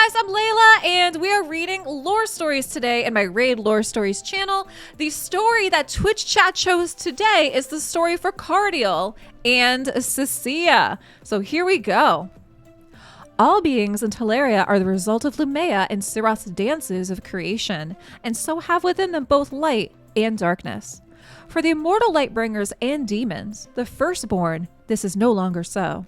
guys, I'm Layla, and we are reading lore stories today in my Raid Lore Stories channel. The story that Twitch chat chose today is the story for Cardiel and Sicia. So here we go. All beings in Teleria are the result of Lumea and Siroth's dances of creation, and so have within them both light and darkness. For the immortal Lightbringers and demons, the firstborn, this is no longer so.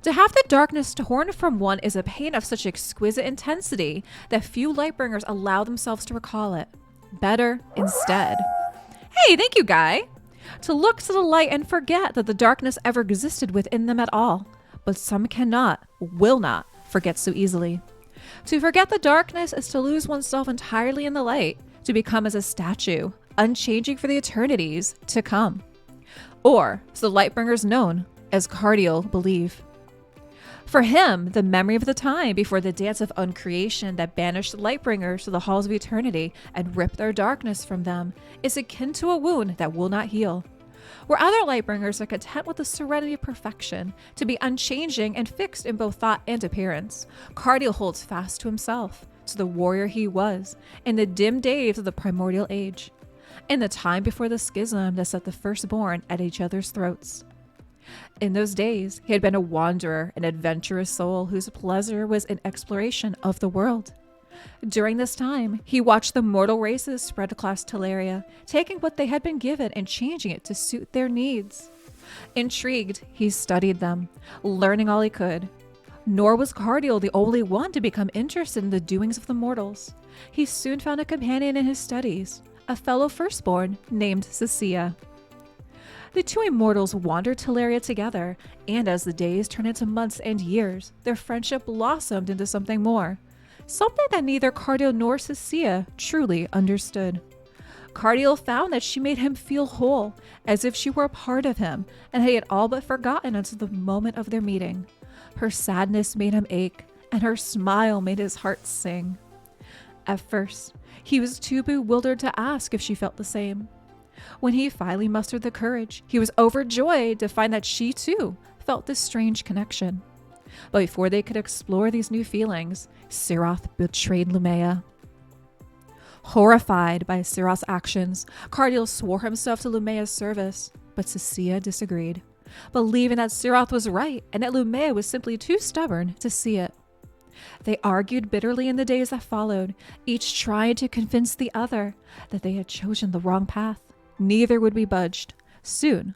To have the darkness torn from one is a pain of such exquisite intensity that few Lightbringers allow themselves to recall it. Better instead. Hey, thank you, Guy. To look to the light and forget that the darkness ever existed within them at all. But some cannot, will not, forget so easily. To forget the darkness is to lose oneself entirely in the light, to become as a statue, unchanging for the eternities to come. Or, so the Lightbringers known as Cardiel believe. For him, the memory of the time before the dance of uncreation that banished the Lightbringers to the halls of eternity and ripped their darkness from them is akin to a wound that will not heal. Where other Lightbringers are content with the serenity of perfection, to be unchanging and fixed in both thought and appearance, Cardiel holds fast to himself, to the warrior he was, in the dim days of the primordial age, in the time before the schism that set the firstborn at each other's throats. In those days, he had been a wanderer, an adventurous soul whose pleasure was in exploration of the world. During this time, he watched the mortal races spread across Teleria, taking what they had been given and changing it to suit their needs. Intrigued, he studied them, learning all he could. Nor was Cardiel the only one to become interested in the doings of the mortals. He soon found a companion in his studies, a fellow firstborn named Sicia. The two immortals wandered Teleria together, and as the days turned into months and years, their friendship blossomed into something more. Something that neither Cardiel nor Sicia truly understood. Cardiel found that she made him feel whole, as if she were a part of him, and he had all but forgotten until the moment of their meeting. Her sadness made him ache, and her smile made his heart sing. At first, he was too bewildered to ask if she felt the same. When he finally mustered the courage, he was overjoyed to find that she too felt this strange connection. But before they could explore these new feelings, Siroth betrayed Lumea. Horrified by Siroth's actions, Cardiel swore himself to Lumea's service, but Sicia disagreed, believing that Siroth was right and that Lumea was simply too stubborn to see it. They argued bitterly in the days that followed, each trying to convince the other that they had chosen the wrong path. Neither would be budged. Soon,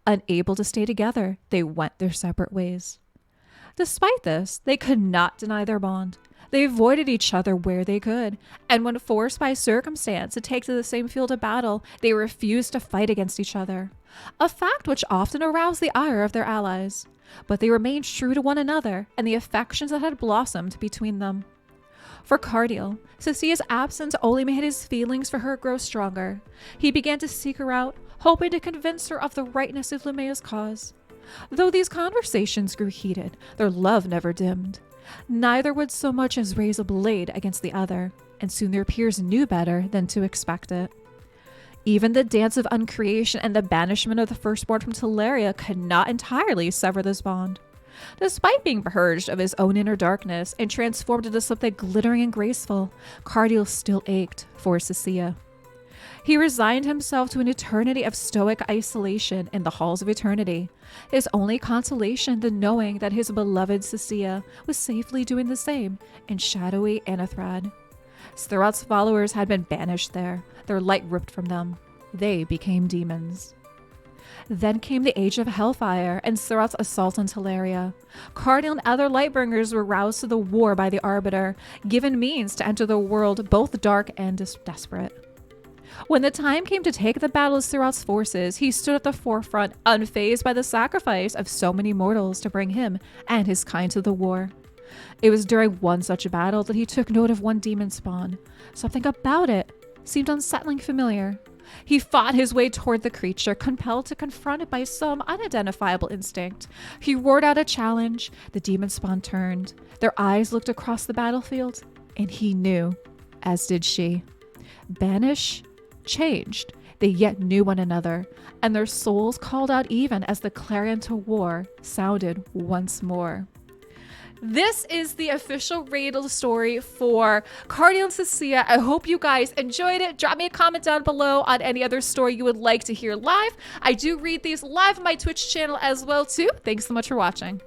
unable to stay together, they went their separate ways. Despite this, they could not deny their bond. They avoided each other where they could, and when forced by circumstance to take to the same field of battle, they refused to fight against each other, a fact which often aroused the ire of their allies. But they remained true to one another and the affections that had blossomed between them. For Cardiel, Sicia's absence only made his feelings for her grow stronger. He began to seek her out, hoping to convince her of the rightness of Lumea's cause. Though these conversations grew heated, their love never dimmed. Neither would so much as raise a blade against the other, and soon their peers knew better than to expect it. Even the dance of uncreation and the banishment of the firstborn from Teleria could not entirely sever this bond. Despite being purged of his own inner darkness and transformed into something glittering and graceful, Cardiel still ached for Sicia. He resigned himself to an eternity of stoic isolation in the halls of eternity, his only consolation the knowing that his beloved Sicia was safely doing the same in shadowy Anathrad. Siroth's followers had been banished there, their light ripped from them. They became demons. Then came the age of Hellfire and Siroth's assault on Teleria. Cardiel and other Lightbringers were roused to the war by the Arbiter, given means to enter the world both dark and desperate. When the time came to take the battle of Siroth's forces, he stood at the forefront, unfazed by the sacrifice of so many mortals to bring him and his kind to the war. It was during one such battle that he took note of one demon spawn. Something about it seemed unsettlingly familiar. He fought his way toward the creature, compelled to confront it by some unidentifiable instinct. He roared out a challenge. The demon spawn turned. Their eyes looked across the battlefield, and he knew, as did she. Banish, changed. They yet knew one another, and their souls called out even as the clarion to war sounded once more. this is the official raid story for Cardiel Sicia. I hope you guys enjoyed it. Drop me a comment down below on any other story you would like to hear live. I do read these live on my Twitch channel as well too. Thanks so much for watching.